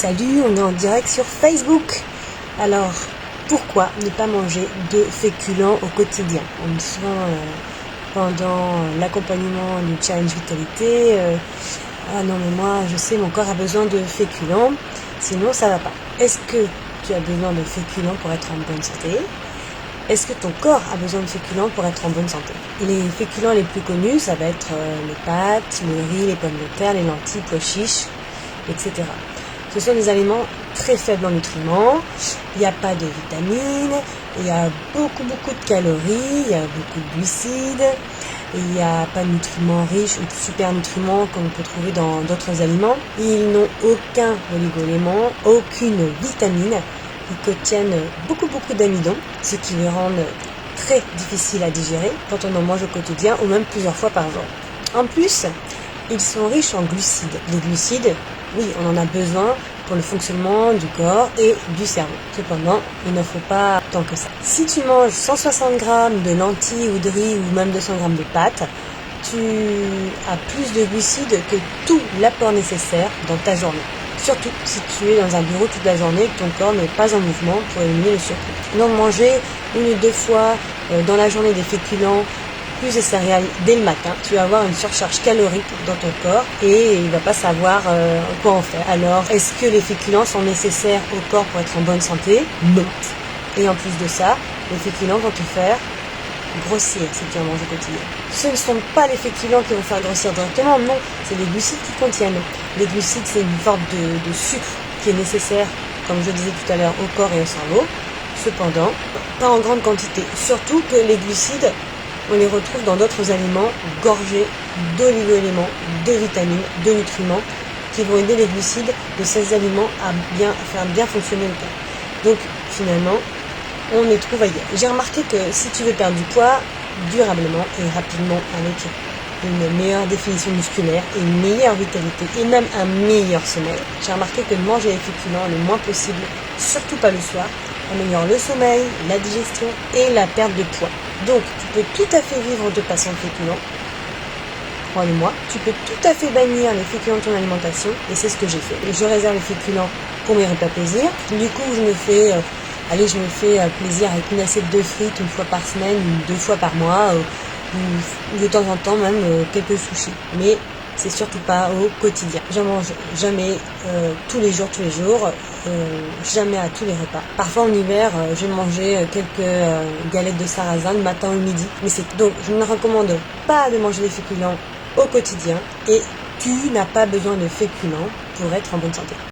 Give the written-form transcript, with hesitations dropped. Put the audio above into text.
Salut, on est en direct sur Facebook. Alors, pourquoi ne pas manger de féculents au quotidien? On me dit souvent pendant l'accompagnement du challenge vitalité, ah non mais moi je sais, mon corps a besoin de féculents, sinon ça va pas. Est-ce que tu as besoin de féculents pour être en bonne santé? Est-ce que ton corps a besoin de féculents pour être en bonne santé? Les féculents les plus connus, ça va être les pâtes, le riz, les pommes de terre, les lentilles, pois chiches, etc. Ce sont des aliments très faibles en nutriments, il n'y a pas de vitamines, il y a beaucoup de calories, il y a beaucoup de glucides, il n'y a pas de nutriments riches ou de super nutriments comme on peut trouver dans d'autres aliments. Ils n'ont aucun oligo-élément, aucune vitamine, ils contiennent beaucoup d'amidon, ce qui les rend très difficiles à digérer quand on en mange au quotidien ou même plusieurs fois par jour. En plus, ils sont riches en glucides. Les glucides, oui, on en a besoin pour le fonctionnement du corps et du cerveau. Cependant, il ne faut pas tant que ça. Si tu manges 160 grammes de lentilles ou de riz ou même 200 grammes de pâtes, tu as plus de glucides que tout l'apport nécessaire dans ta journée. Surtout si tu es dans un bureau toute la journée et que ton corps n'est pas en mouvement pour éliminer le surplus. Donc manger une ou deux fois dans la journée des féculents plus de céréales dès le matin, tu vas avoir une surcharge calorique dans ton corps et il ne va pas savoir quoi en faire. Alors, est-ce que les féculents sont nécessaires au corps pour être en bonne santé? Non. Et en plus de ça, les féculents vont te faire grossir si tu en manges au quotidien. Ce ne sont pas les féculents qui vont faire grossir directement, non, c'est les glucides qui contiennent. Les glucides, c'est une forme de sucre qui est nécessaire, comme je disais tout à l'heure, au corps et au cerveau. Cependant, pas en grande quantité. Surtout que les glucides, on les retrouve dans d'autres aliments gorgés d'oligo-éléments, de vitamines, de nutriments qui vont aider les glucides de ces aliments à faire bien fonctionner le corps. Donc finalement, on les trouve ailleurs. J'ai remarqué que si tu veux perdre du poids durablement et rapidement avec une meilleure définition musculaire et une meilleure vitalité et même un meilleur sommeil, j'ai remarqué que manger les féculents le moins possible, surtout pas le soir, améliore le sommeil, la digestion et la perte de poids. Donc, tu peux tout à fait vivre de passant de féculents, crois-le-moi. Tu peux tout à fait bannir les féculents de ton alimentation, et c'est ce que j'ai fait. Et je réserve les féculents pour mes repas plaisir. Du coup, je me fais plaisir avec une assiette de frites une fois par semaine, ou 2 fois par mois, ou de temps en temps même quelques sushis. Mais c'est surtout pas au quotidien. J'en mange jamais tous les jours, jamais à tous les repas. Parfois en hiver, je vais manger quelques galettes de sarrasin le matin ou le midi. Mais c'est donc je ne recommande pas de manger des féculents au quotidien et tu n'as pas besoin de féculents pour être en bonne santé.